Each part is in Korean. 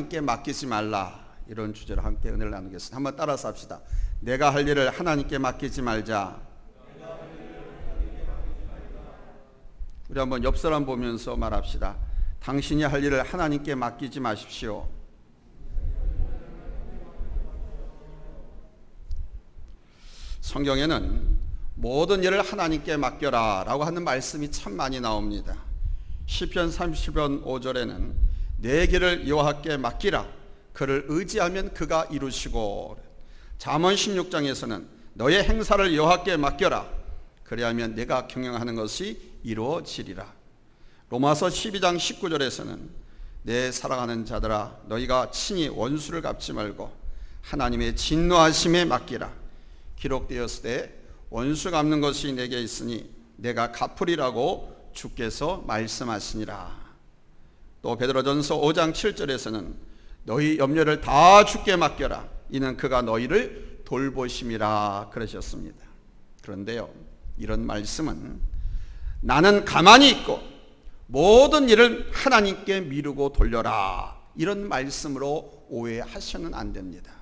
하나님께 맡기지 말라, 이런 주제로 함께 은혜를 나누겠습니다. 한번 따라서 합시다. 내가 할 일을 하나님께 맡기지 말자. 우리 한번 옆 사람 보면서 말합시다. 당신이 할 일을 하나님께 맡기지 마십시오. 성경에는 모든 일을 하나님께 맡겨라 라고 하는 말씀이 참 많이 나옵니다. 시편 30편 5절에는 내 길을 여호와께 맡기라, 그를 의지하면 그가 이루시고, 잠언 16장에서는 너의 행사를 여호와께 맡겨라, 그리하면 내가 경영하는 것이 이루어지리라. 로마서 12장 19절에서는 내 사랑하는 자들아, 너희가 친히 원수를 갚지 말고 하나님의 진노하심에 맡기라. 기록되었을 때 원수 갚는 것이 내게 있으니 내가 갚으리라고 주께서 말씀하시니라. 또 베드로전서 5장 7절에서는 너희 염려를 다 주께 맡겨라, 이는 그가 너희를 돌보심이라 그러셨습니다. 그런데요, 이런 말씀은 나는 가만히 있고 모든 일을 하나님께 미루고 돌려라, 이런 말씀으로 오해하셔는 안 됩니다.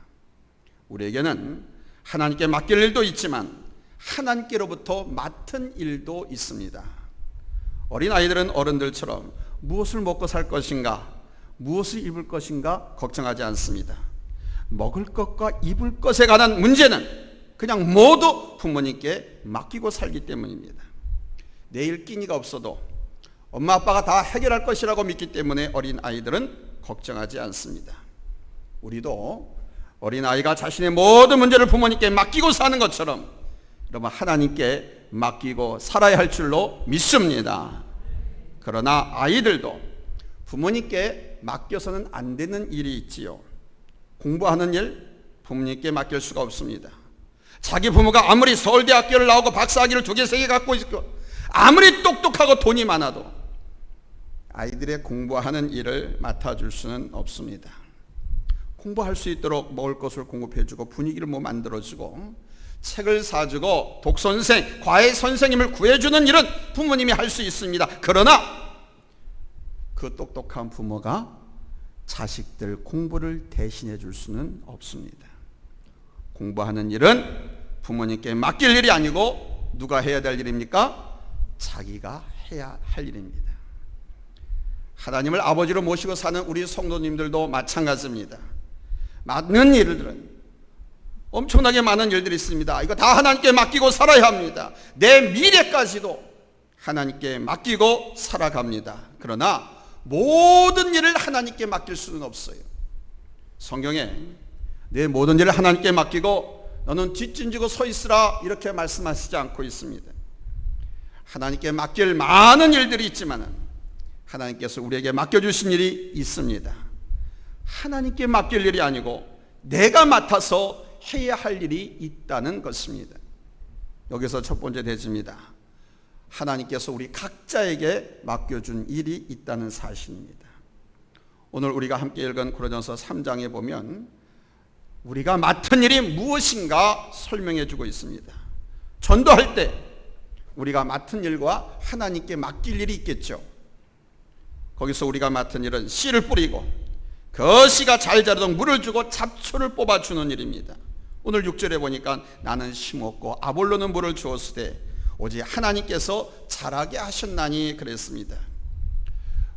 우리에게는 하나님께 맡길 일도 있지만 하나님께로부터 맡은 일도 있습니다. 어린아이들은 어른들처럼 무엇을 먹고 살 것인가, 무엇을 입을 것인가 걱정하지 않습니다. 먹을 것과 입을 것에 관한 문제는 그냥 모두 부모님께 맡기고 살기 때문입니다. 내일 끼니가 없어도 엄마 아빠가 다 해결할 것이라고 믿기 때문에 어린아이들은 걱정하지 않습니다. 우리도 어린아이가 자신의 모든 문제를 부모님께 맡기고 사는 것처럼 여러분, 하나님께 맡기고 살아야 할 줄로 믿습니다. 그러나 아이들도 부모님께 맡겨서는 안 되는 일이 있지요. 공부하는 일 부모님께 맡길 수가 없습니다. 자기 부모가 아무리 서울대학교를 나오고 박사학위를 2개, 3개 갖고 있고 아무리 똑똑하고 돈이 많아도 아이들의 공부하는 일을 맡아줄 수는 없습니다. 공부할 수 있도록 먹을 것을 공급해주고 분위기를 만들어주고 책을 사주고 독선생, 과외 선생님을 구해주는 일은 부모님이 할 수 있습니다. 그러나 그 똑똑한 부모가 자식들 공부를 대신해 줄 수는 없습니다. 공부하는 일은 부모님께 맡길 일이 아니고 누가 해야 될 일입니까? 자기가 해야 할 일입니다. 하나님을 아버지로 모시고 사는 우리 성도님들도 마찬가지입니다. 많은 일들은, 엄청나게 많은 일들이 있습니다. 이거 다 하나님께 맡기고 살아야 합니다. 내 미래까지도 하나님께 맡기고 살아갑니다. 그러나 모든 일을 하나님께 맡길 수는 없어요. 성경에 내 모든 일을 하나님께 맡기고 너는 뒷짐지고 서 있으라, 이렇게 말씀하시지 않고 있습니다. 하나님께 맡길 많은 일들이 있지만 하나님께서 우리에게 맡겨주신 일이 있습니다. 하나님께 맡길 일이 아니고 내가 맡아서 해야 할 일이 있다는 것입니다. 여기서 첫 번째 대지입니다. 하나님께서 우리 각자에게 맡겨준 일이 있다는 사실입니다. 오늘 우리가 함께 읽은 고린도전서 3장에 보면 우리가 맡은 일이 무엇인가 설명해 주고 있습니다. 전도할 때 우리가 맡은 일과 하나님께 맡길 일이 있겠죠. 거기서 우리가 맡은 일은 씨를 뿌리고 그 씨가 잘 자라도록 물을 주고 잡초를 뽑아주는 일입니다. 오늘 6절에 보니까 나는 심었고 아볼로는 물을 주었을 때 오직 하나님께서 자라게 하셨나니 그랬습니다.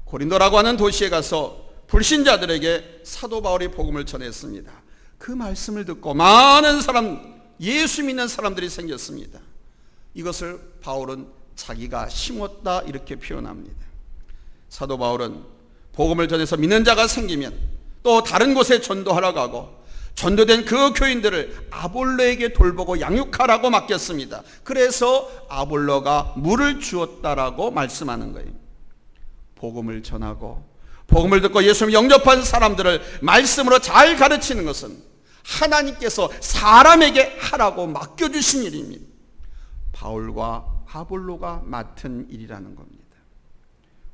고린도라고 하는 도시에 가서 불신자들에게 사도 바울이 복음을 전했습니다. 그 말씀을 듣고 많은 사람, 예수 믿는 사람들이 생겼습니다. 이것을 바울은 자기가 심었다, 이렇게 표현합니다. 사도 바울은 복음을 전해서 믿는 자가 생기면 또 다른 곳에 전도하러 가고 전도된 그 교인들을 아볼로에게 돌보고 양육하라고 맡겼습니다. 그래서 아볼로가 물을 주었다라고 말씀하는 거예요. 복음을 전하고 복음을 듣고 예수님을 영접한 사람들을 말씀으로 잘 가르치는 것은 하나님께서 사람에게 하라고 맡겨주신 일입니다. 바울과 아볼로가 맡은 일이라는 겁니다.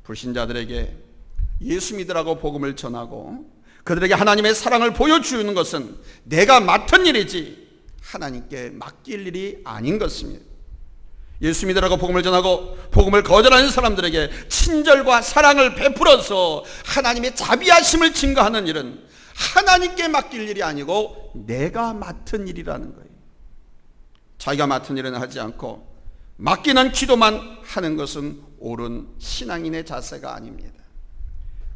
불신자들에게 예수 믿으라고 복음을 전하고 그들에게 하나님의 사랑을 보여주는 것은 내가 맡은 일이지 하나님께 맡길 일이 아닌 것입니다. 예수 믿으라고 복음을 전하고 복음을 거절하는 사람들에게 친절과 사랑을 베풀어서 하나님의 자비하심을 증거하는 일은 하나님께 맡길 일이 아니고 내가 맡은 일이라는 거예요. 자기가 맡은 일은 하지 않고 맡기는 기도만 하는 것은 옳은 신앙인의 자세가 아닙니다.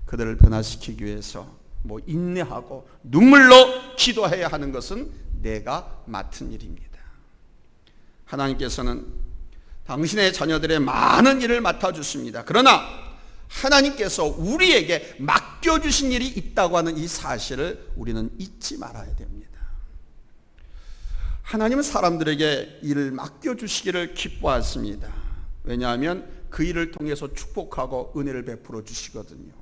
그들을 변화시키기 위해서 인내하고 눈물로 기도해야 하는 것은 내가 맡은 일입니다. 하나님께서는 당신의 자녀들의 많은 일을 맡아주십니다. 그러나 하나님께서 우리에게 맡겨주신 일이 있다고 하는 이 사실을 우리는 잊지 말아야 됩니다. 하나님은 사람들에게 일을 맡겨주시기를 기뻐하십니다. 왜냐하면 그 일을 통해서 축복하고 은혜를 베풀어 주시거든요.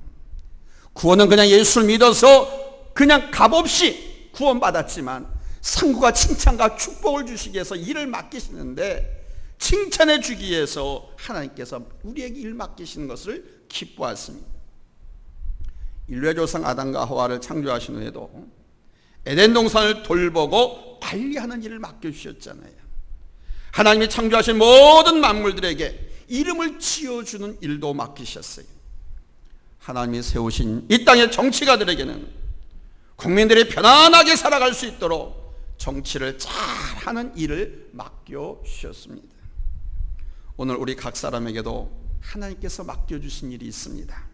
구원은 그냥 예수를 믿어서 그냥 값없이 구원받았지만 상구가 칭찬과 축복을 주시기 위해서 일을 맡기시는데, 칭찬해 주기 위해서 하나님께서 우리에게 일 맡기시는 것을 기뻐하십니다. 인류의 조상 아담과 하와를 창조하신 후에도 에덴 동산을 돌보고 관리하는 일을 맡겨주셨잖아요. 하나님이 창조하신 모든 만물들에게 이름을 지어주는 일도 맡기셨어요. 하나님이 세우신 이 땅의 정치가들에게는 국민들이 편안하게 살아갈 수 있도록 정치를 잘하는 일을 맡겨주셨습니다. 오늘 우리 각 사람에게도 하나님께서 맡겨주신 일이 있습니다.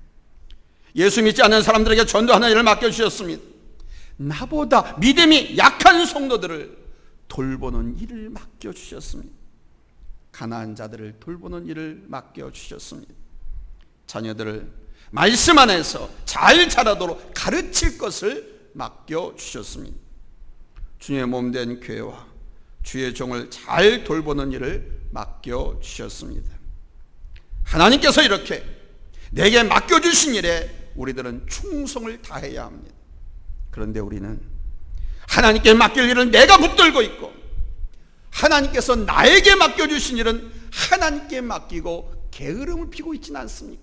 예수 믿지 않는 사람들에게 전도하는 일을 맡겨주셨습니다. 나보다 믿음이 약한 성도들을 돌보는 일을 맡겨주셨습니다. 가난한 자들을 돌보는 일을 맡겨주셨습니다. 자녀들을 말씀 안에서 잘 자라도록 가르칠 것을 맡겨주셨습니다. 주님의 몸된 교회와 주의 종을 잘 돌보는 일을 맡겨주셨습니다. 하나님께서 이렇게 내게 맡겨주신 일에 우리들은 충성을 다해야 합니다. 그런데 우리는 하나님께 맡길 일은 내가 붙들고 있고, 하나님께서 나에게 맡겨주신 일은 하나님께 맡기고 게으름을 피고 있지는 않습니까?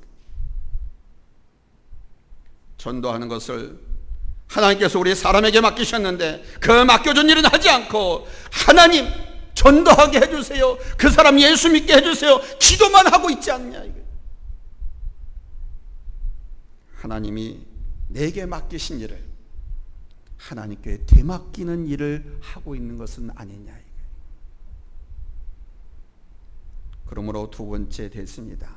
전도하는 것을 하나님께서 우리 사람에게 맡기셨는데 그 맡겨준 일은 하지 않고, 하나님 전도하게 해주세요, 그 사람 예수 믿게 해주세요, 기도만 하고 있지 않냐. 하나님이 내게 맡기신 일을 하나님께 되맡기는 일을 하고 있는 것은 아니냐. 그러므로 두 번째 됐습니다.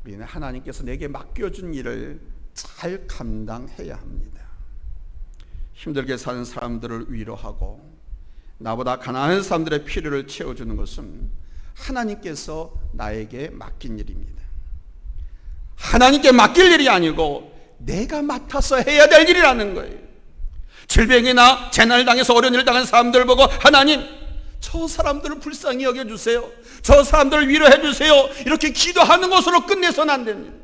우리는 하나님께서 내게 맡겨준 일을 잘 감당해야 합니다. 힘들게 사는 사람들을 위로하고 나보다 가난한 사람들의 필요를 채워주는 것은 하나님께서 나에게 맡긴 일입니다. 하나님께 맡길 일이 아니고 내가 맡아서 해야 될 일이라는 거예요. 질병이나 재난을 당해서 어려운 일을 당한 사람들을 보고 하나님 저 사람들을 불쌍히 여겨주세요, 저 사람들을 위로해 주세요, 이렇게 기도하는 것으로 끝내서는 안 됩니다.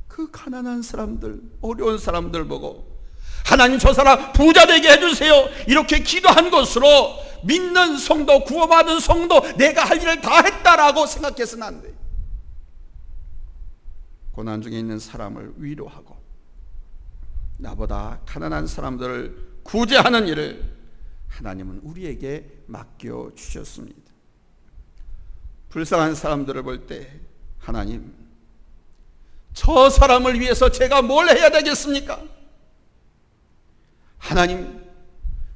그 가난한 사람들, 어려운 사람들 보고 하나님 저 사람 부자 되게 해주세요, 이렇게 기도한 것으로 믿는 성도, 구원받은 성도, 내가 할 일을 다 했다라고 생각해서는 안 돼요. 고난 중에 있는 사람을 위로하고 나보다 가난한 사람들을 구제하는 일을 하나님은 우리에게 맡겨주셨습니다. 불쌍한 사람들을 볼 때 하나님 저 사람을 위해서 제가 뭘 해야 되겠습니까? 하나님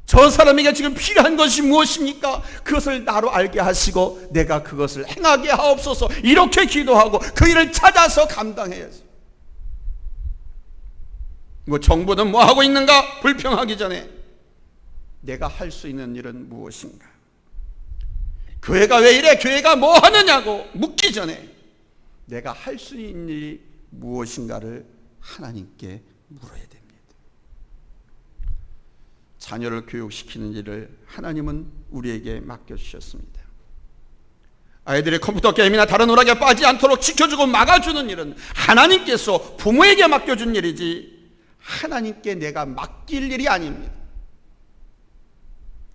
저 사람에게 지금 필요한 것이 무엇입니까? 그것을 나로 알게 하시고 내가 그것을 행하게 하옵소서, 이렇게 기도하고 그 일을 찾아서 감당해야지. 정부는 뭐 하고 있는가 불평하기 전에 내가 할 수 있는 일은 무엇인가, 교회가 왜 이래, 교회가 뭐 하느냐고 묻기 전에 내가 할 수 있는 일이 무엇인가를 하나님께 물어야 됩니다. 자녀를 교육시키는 일을 하나님은 우리에게 맡겨주셨습니다. 아이들이 컴퓨터 게임이나 다른 오락에 빠지지 않도록 지켜주고 막아주는 일은 하나님께서 부모에게 맡겨준 일이지 하나님께 내가 맡길 일이 아닙니다.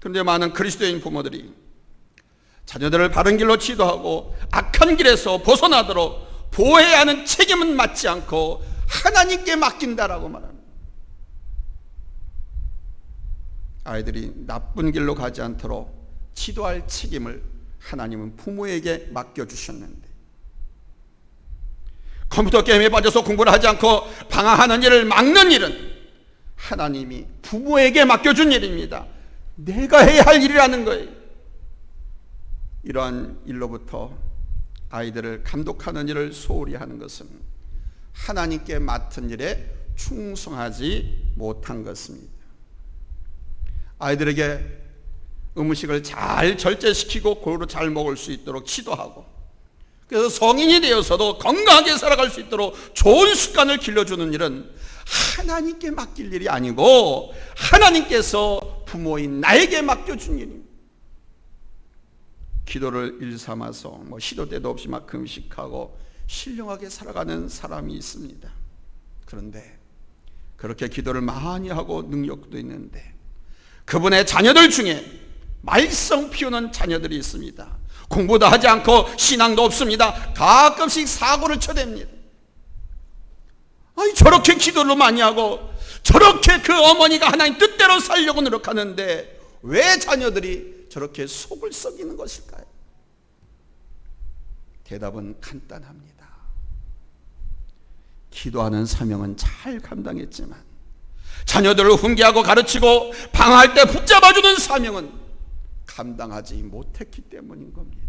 그런데 많은 그리스도인 부모들이 자녀들을 바른 길로 지도하고 악한 길에서 벗어나도록 보호해야 하는 책임은 맡지 않고 하나님께 맡긴다라고 말합니다. 아이들이 나쁜 길로 가지 않도록 지도할 책임을 하나님은 부모에게 맡겨주셨는데, 컴퓨터 게임에 빠져서 공부를 하지 않고 방황하는 일을 막는 일은 하나님이 부모에게 맡겨준 일입니다. 내가 해야 할 일이라는 거예요. 이러한 일로부터 아이들을 감독하는 일을 소홀히 하는 것은 하나님께 맡은 일에 충성하지 못한 것입니다. 아이들에게 음식을 잘 절제시키고 골고루 잘 먹을 수 있도록 지도하고, 그래서 성인이 되어서도 건강하게 살아갈 수 있도록 좋은 습관을 길러주는 일은 하나님께 맡길 일이 아니고 하나님께서 부모인 나에게 맡겨준 일입니다. 기도를 일삼아서 시도 때도 없이 막 금식하고 신령하게 살아가는 사람이 있습니다. 그런데 그렇게 기도를 많이 하고 능력도 있는데 그분의 자녀들 중에 말썽 피우는 자녀들이 있습니다. 공부도 하지 않고 신앙도 없습니다. 가끔씩 사고를 쳐댑니다. 아니, 저렇게 기도를 많이 하고 저렇게 그 어머니가 하나님 뜻대로 살려고 노력하는데 왜 자녀들이 저렇게 속을 썩이는 것일까요? 대답은 간단합니다. 기도하는 사명은 잘 감당했지만 자녀들을 훈계하고 가르치고 방황할 때 붙잡아주는 사명은 감당하지 못했기 때문인 겁니다.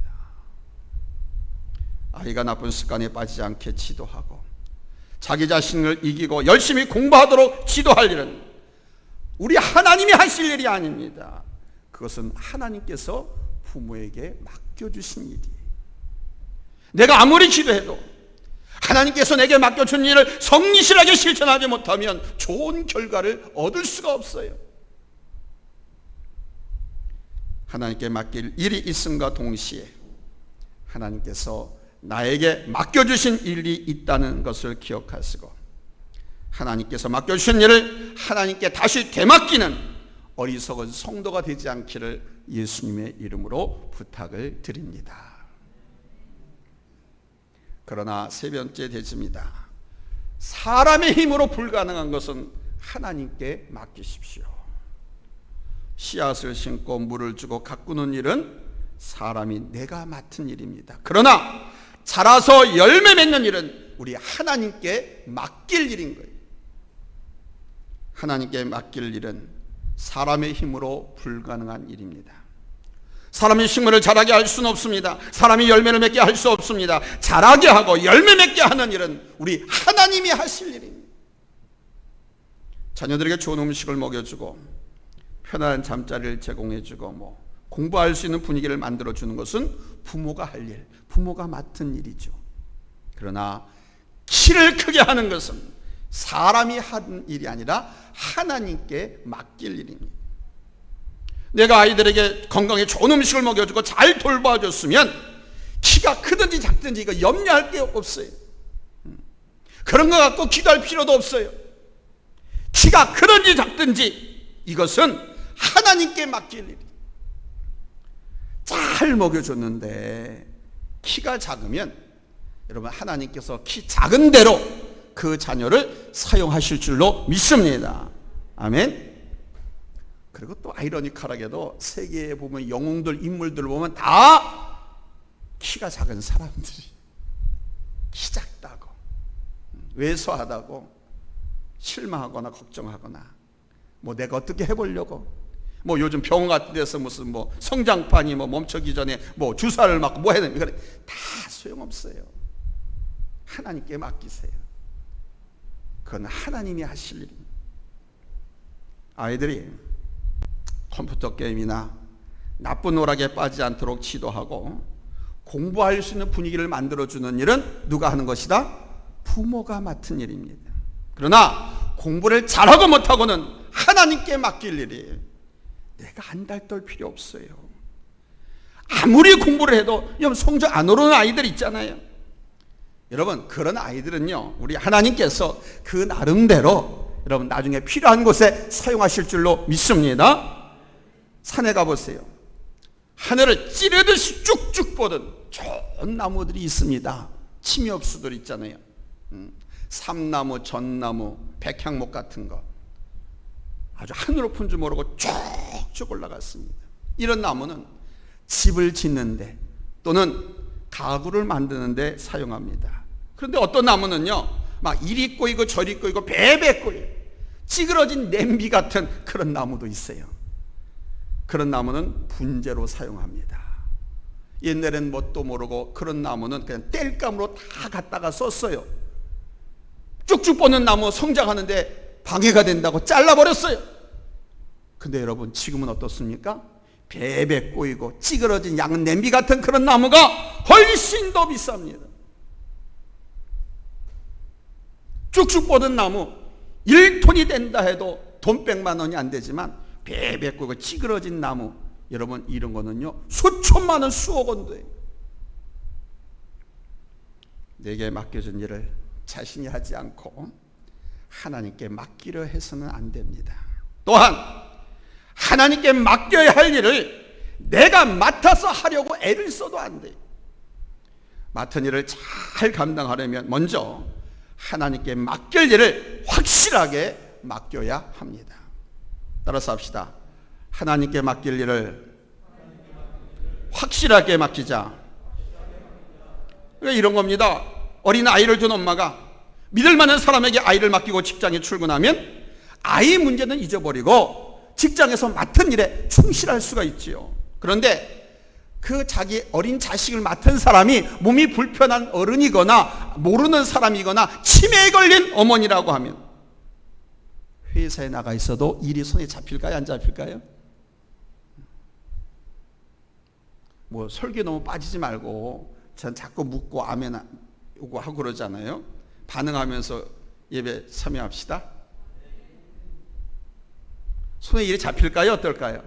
아이가 나쁜 습관에 빠지지 않게 지도하고 자기 자신을 이기고 열심히 공부하도록 지도할 일은 우리 하나님이 하실 일이 아닙니다. 그것은 하나님께서 부모에게 맡겨주신 일이에요. 내가 아무리 기도해도 하나님께서 내게 맡겨준 일을 성실하게 실천하지 못하면 좋은 결과를 얻을 수가 없어요. 하나님께 맡길 일이 있음과 동시에 하나님께서 나에게 맡겨주신 일이 있다는 것을 기억하시고 하나님께서 맡겨주신 일을 하나님께 다시 되맡기는 어리석은 성도가 되지 않기를 예수님의 이름으로 부탁을 드립니다. 그러나 세 번째 대지입니다. 사람의 힘으로 불가능한 것은 하나님께 맡기십시오. 씨앗을 심고 물을 주고 가꾸는 일은 사람이 내가 맡은 일입니다. 그러나 자라서 열매 맺는 일은 우리 하나님께 맡길 일인 거예요. 하나님께 맡길 일은 사람의 힘으로 불가능한 일입니다. 사람이 식물을 자라게 할 수는 없습니다. 사람이 열매를 맺게 할 수 없습니다. 자라게 하고 열매 맺게 하는 일은 우리 하나님이 하실 일입니다. 자녀들에게 좋은 음식을 먹여주고 편안한 잠자리를 제공해주고 공부할 수 있는 분위기를 만들어주는 것은 부모가 할 일, 부모가 맡은 일이죠. 그러나 키를 크게 하는 것은 사람이 하는 일이 아니라 하나님께 맡길 일입니다. 내가 아이들에게 건강에 좋은 음식을 먹여주고 잘 돌봐줬으면 키가 크든지 작든지 이거 염려할 게 없어요. 그런 거 갖고 기도할 필요도 없어요. 키가 크든지 작든지 이것은 하나님께 맡길 일이에요. 잘 먹여줬는데 키가 작으면 여러분 하나님께서 키 작은 대로 그 자녀를 사용하실 줄로 믿습니다. 아멘. 그리고 또 아이러니컬하게도 세계에 보면 영웅들, 인물들을 보면 다 키가 작은 사람들이 키 작다고 왜소하다고 실망하거나 걱정하거나 내가 어떻게 해보려고 요즘 병원 같은 데서 무슨 성장판이 멈추기 전에 주사를 맞고 해야 됩니까? 다 소용없어요. 하나님께 맡기세요. 그건 하나님이 하실 일입니다. 아이들이 컴퓨터 게임이나 나쁜 오락에 빠지지 않도록 지도하고 공부할 수 있는 분위기를 만들어주는 일은 누가 하는 것이다? 부모가 맡은 일입니다. 그러나 공부를 잘하고 못하고는 하나님께 맡길 일이에요. 내가 안달떨 필요 없어요. 아무리 공부를 해도 성적 안 오르는 아이들 있잖아요. 여러분 그런 아이들은요 우리 하나님께서 그 나름대로 여러분 나중에 필요한 곳에 사용하실 줄로 믿습니다. 산에 가보세요. 하늘을 찌르듯이 쭉쭉 뻗은 좋은 나무들이 있습니다. 침엽수들 있잖아요. 삼나무, 전나무, 백향목 같은 거 아주 하늘 높은 줄 모르고 쭉쭉 올라갔습니다. 이런 나무는 집을 짓는데 또는 가구를 만드는데 사용합니다. 그런데 어떤 나무는요, 막 이리 꼬이고 저리 꼬이고 베베 꼬이고 찌그러진 냄비 같은 그런 나무도 있어요. 그런 나무는 분재로 사용합니다. 옛날엔 뭣도 모르고 그런 나무는 그냥 땔감으로 다 갖다가 썼어요. 쭉쭉 뻗는 나무 성장하는데 방해가 된다고 잘라버렸어요. 근데 여러분, 지금은 어떻습니까? 베베 꼬이고 찌그러진 양 냄비 같은 그런 나무가 훨씬 더 비쌉니다. 쭉쭉 뻗은 나무 1톤이 된다 해도 돈 100만 원이 안 되지만 베베 꼬이고 찌그러진 나무, 여러분, 이런 거는요 수천만 원, 수억 원 돼요. 내게 맡겨준 일을 자신이 하지 않고 하나님께 맡기려 해서는 안 됩니다. 또한 하나님께 맡겨야 할 일을 내가 맡아서 하려고 애를 써도 안 돼요. 맡은 일을 잘 감당하려면 먼저 하나님께 맡길 일을 확실하게 맡겨야 합니다. 따라서 합시다. 하나님께 맡길 일을 확실하게 맡기자. 이런 겁니다. 어린 아이를 둔 엄마가 믿을 만한 사람에게 아이를 맡기고 직장에 출근하면 아이 문제는 잊어버리고 직장에서 맡은 일에 충실할 수가 있지요. 그런데 그 자기 어린 자식을 맡은 사람이 몸이 불편한 어른이거나 모르는 사람이거나 치매에 걸린 어머니라고 하면 회사에 나가 있어도 일이 손에 잡힐까요? 안 잡힐까요? 뭐 설교 너무 빠지지 말고 전 자꾸 묻고 아멘 오고 하고 그러잖아요. 반응하면서 예배 참여합시다. 손에 일이 잡힐까요? 어떨까요?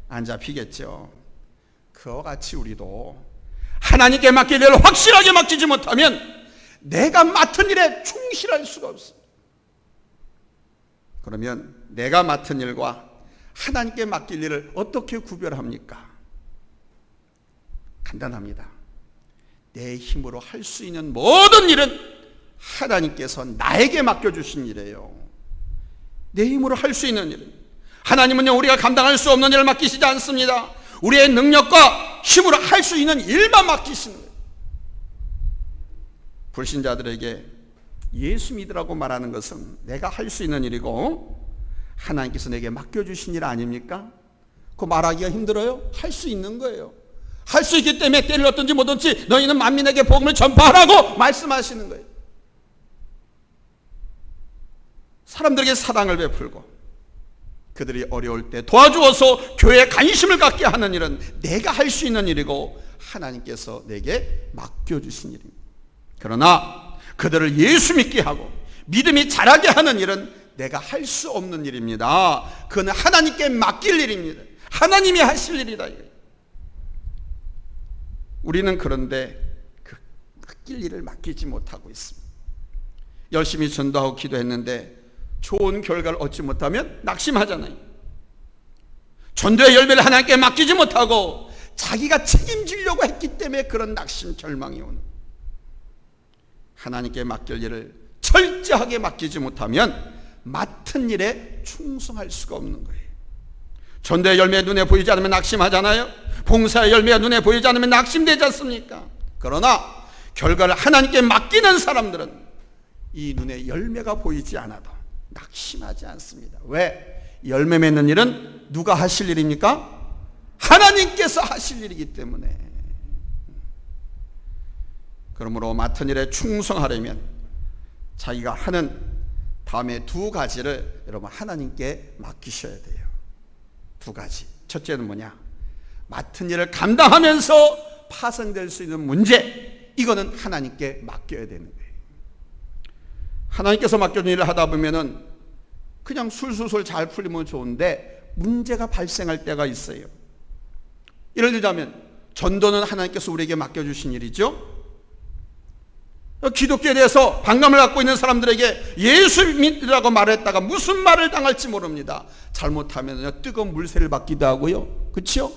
안 잡히겠죠. 그와 같이 우리도 하나님께 맡길 일을 확실하게 맡기지 못하면 내가 맡은 일에 충실할 수가 없어요. 그러면 내가 맡은 일과 하나님께 맡길 일을 어떻게 구별합니까? 간단합니다. 내 힘으로 할 수 있는 모든 일은 하나님께서 나에게 맡겨주신 일이에요. 내 힘으로 할 수 있는 일은, 하나님은요 우리가 감당할 수 없는 일을 맡기시지 않습니다. 우리의 능력과 힘으로 할 수 있는 일만 맡기시는 거예요. 불신자들에게 예수 믿으라고 말하는 것은 내가 할 수 있는 일이고 하나님께서 내게 맡겨주신 일 아닙니까? 그거 말하기가 힘들어요? 할 수 있는 거예요. 할 수 있기 때문에 때를 얻든지 못든지 너희는 만민에게 복음을 전파하라고 말씀하시는 거예요. 사람들에게 사랑을 베풀고 그들이 어려울 때 도와주어서 교회에 관심을 갖게 하는 일은 내가 할 수 있는 일이고 하나님께서 내게 맡겨주신 일입니다. 그러나 그들을 예수 믿게 하고 믿음이 자라게 하는 일은 내가 할 수 없는 일입니다. 그건 하나님께 맡길 일입니다. 하나님이 하실 일이다. 우리는 그런데 그 맡길 일을 맡기지 못하고 있습니다. 열심히 전도하고 기도했는데 좋은 결과를 얻지 못하면 낙심하잖아요. 전도의 열매를 하나님께 맡기지 못하고 자기가 책임지려고 했기 때문에 그런 낙심, 절망이 오는. 하나님께 맡길 일을 철저하게 맡기지 못하면 맡은 일에 충성할 수가 없는 거예요. 전도의 열매가 눈에 보이지 않으면 낙심하잖아요. 봉사의 열매가 눈에 보이지 않으면 낙심되지 않습니까? 그러나 결과를 하나님께 맡기는 사람들은 이 눈에 열매가 보이지 않아도 낙심하지 않습니다. 왜? 열매 맺는 일은 누가 하실 일입니까? 하나님께서 하실 일이기 때문에. 그러므로 맡은 일에 충성하려면 자기가 하는 다음에 두 가지를 여러분 하나님께 맡기셔야 돼요. 두 가지. 첫째는 뭐냐? 맡은 일을 감당하면서 파생될 수 있는 문제, 이거는 하나님께 맡겨야 되는 거예요. 하나님께서 맡겨준 일을 하다 보면은 그냥 술술술 잘 풀리면 좋은데 문제가 발생할 때가 있어요. 예를 들자면 전도는 하나님께서 우리에게 맡겨주신 일이죠. 기독교에 대해서 반감을 갖고 있는 사람들에게 예수 믿으라고 말했다가 무슨 말을 당할지 모릅니다. 잘못하면 뜨거운 물세를 받기도 하고요. 그렇죠?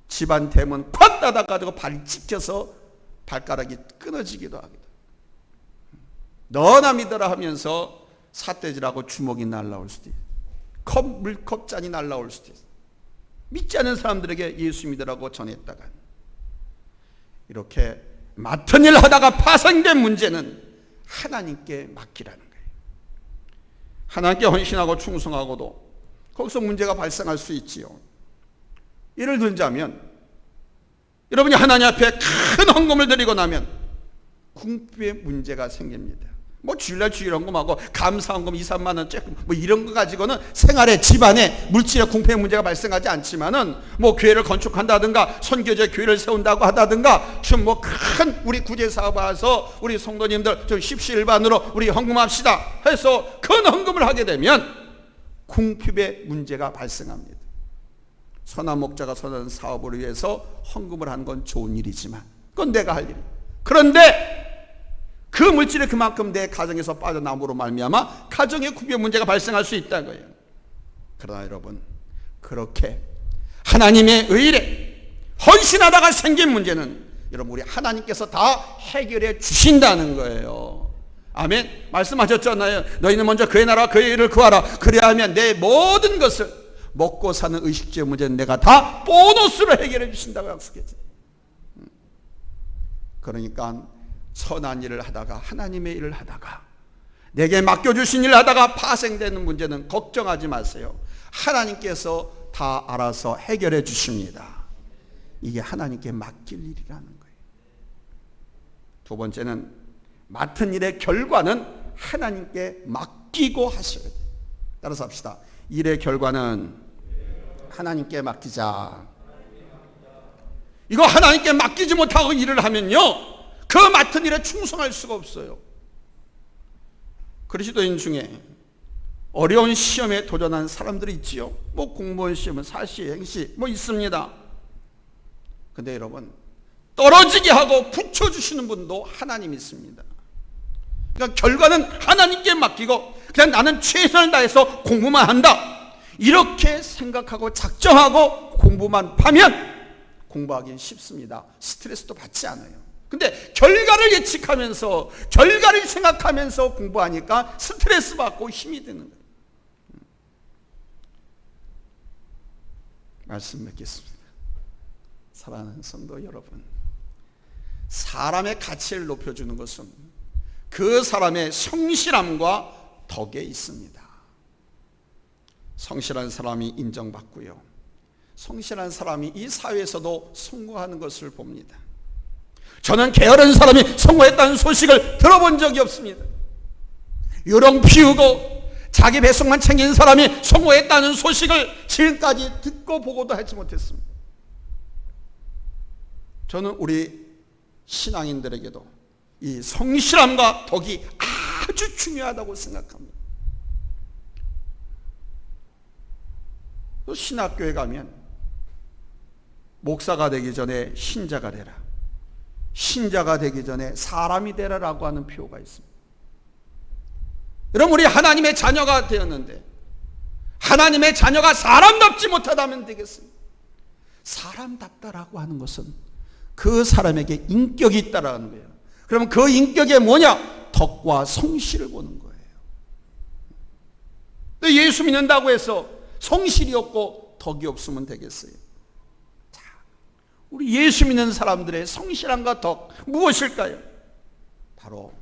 집안 대문 콱 닫아가지고 발이 찍혀서 발가락이 끊어지기도 합니다. 너나 믿어라 하면서 삿대질하고 주먹이 날라올 수도 있어요. 물컵잔이 날라올 수도 있어요. 믿지 않는 사람들에게 예수 믿으라고 전했다가 이렇게 맡은 일 하다가 파생된 문제는 하나님께 맡기라는 거예요. 하나님께 헌신하고 충성하고도 거기서 문제가 발생할 수 있지요. 예를 들자면 여러분이 하나님 앞에 큰 헌금을 드리고 나면 궁핍의 문제가 생깁니다. 뭐 주일날 주일 헌금하고 감사 헌금 2, 3만 원 조금 뭐 이런 거 가지고는 생활에 집안에 물질의 궁핍의 문제가 발생하지 않지만은 뭐 교회를 건축한다든가 선교제 교회를 세운다고 하다든가 좀 뭐 큰 우리 구제 사업 와서 우리 성도님들 좀 십시일반으로 우리 헌금합시다 해서 큰 헌금을 하게 되면 궁핍의 문제가 발생합니다. 선한 목자가 선한 사업을 위해서 헌금을 하는 건 좋은 일이지만 그건 내가 할 일이에요. 그런데 그 물질이 그만큼 내 가정에서 빠져나옴으로 말미암아 가정의 궁핍의 문제가 발생할 수 있다는 거예요. 그러나 여러분 그렇게 하나님의 의일에 헌신하다가 생긴 문제는 여러분 우리 하나님께서 다 해결해 주신다는 거예요. 아멘. 말씀하셨잖아요. 너희는 먼저 그의 나라와 그의 의를 구하라. 그래야하면 내 모든 것을 먹고 사는 의식주의 문제는 내가 다 보너스로 해결해 주신다고 약속했죠. 그러니까 선한 일을 하다가 하나님의 일을 하다가 내게 맡겨주신 일을 하다가 파생되는 문제는 걱정하지 마세요. 하나님께서 다 알아서 해결해 주십니다. 이게 하나님께 맡길 일이라는 거예요. 두 번째는 맡은 일의 결과는 하나님께 맡기고 하셔야 돼요. 따라서 합시다. 일의 결과는 하나님께 맡기자. 이거 하나님께 맡기지 못하고 일을 하면요 그 맡은 일에 충성할 수가 없어요. 그리스도인 중에 어려운 시험에 도전한 사람들이 있지요. 뭐 공무원 시험은 사시, 행시 뭐 있습니다. 근데 여러분 떨어지게 하고 붙여주시는 분도 하나님이 있습니다. 그러니까 결과는 하나님께 맡기고 그냥 나는 최선을 다해서 공부만 한다 이렇게 생각하고 작정하고 공부만 하면 공부하기는 쉽습니다. 스트레스도 받지 않아요. 근데 결과를 예측하면서 결과를 생각하면서 공부하니까 스트레스 받고 힘이 드는 거예요. 말씀 맺겠습니다. 사랑하는 성도 여러분, 사람의 가치를 높여주는 것은 그 사람의 성실함과 덕에 있습니다. 성실한 사람이 인정받고요, 성실한 사람이 이 사회에서도 성공하는 것을 봅니다. 저는 게으른 사람이 성공했다는 소식을 들어본 적이 없습니다. 요령 피우고 자기 배속만 챙긴 사람이 성공했다는 소식을 지금까지 듣고 보고도 하지 못했습니다. 저는 우리 신앙인들에게도 이 성실함과 덕이 아주 중요하다고 생각합니다. 또 신학교에 가면 목사가 되기 전에 신자가 되라, 신자가 되기 전에 사람이 되라라고 하는 표가 있습니다. 여러분, 우리 하나님의 자녀가 되었는데 하나님의 자녀가 사람답지 못하다면 되겠습니다. 사람답다라고 하는 것은 그 사람에게 인격이 있다라는 거예요. 그러면 그 인격이 뭐냐? 덕과 성실을 보는 거예요. 예수 믿는다고 해서 성실이 없고 덕이 없으면 되겠어요? 자, 우리 예수 믿는 사람들의 성실함과 덕 무엇일까요? 바로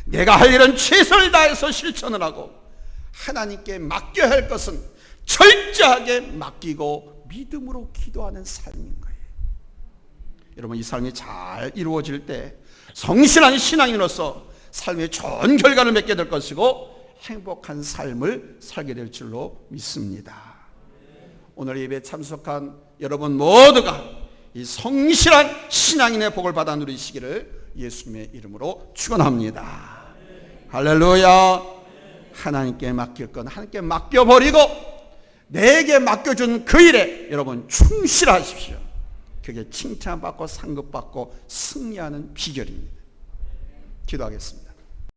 내가 할 일은 최선을 다해서 실천을 하고 하나님께 맡겨야 할 것은 철저하게 맡기고 믿음으로 기도하는 삶인 거예요. 여러분, 이 삶이 잘 이루어질 때 성실한 신앙인으로서 삶의 좋은 결과를 맺게 될 것이고 행복한 삶을 살게 될 줄로 믿습니다. 오늘 예배에 참석한 여러분 모두가 이 성실한 신앙인의 복을 받아 누리시기를 예수님의 이름으로 축원합니다. 할렐루야. 하나님께 맡길 건 하나님께 맡겨버리고 내게 맡겨준 그 일에 여러분 충실하십시오. 그게 칭찬받고 상급받고 승리하는 비결입니다. 기도하겠습니다.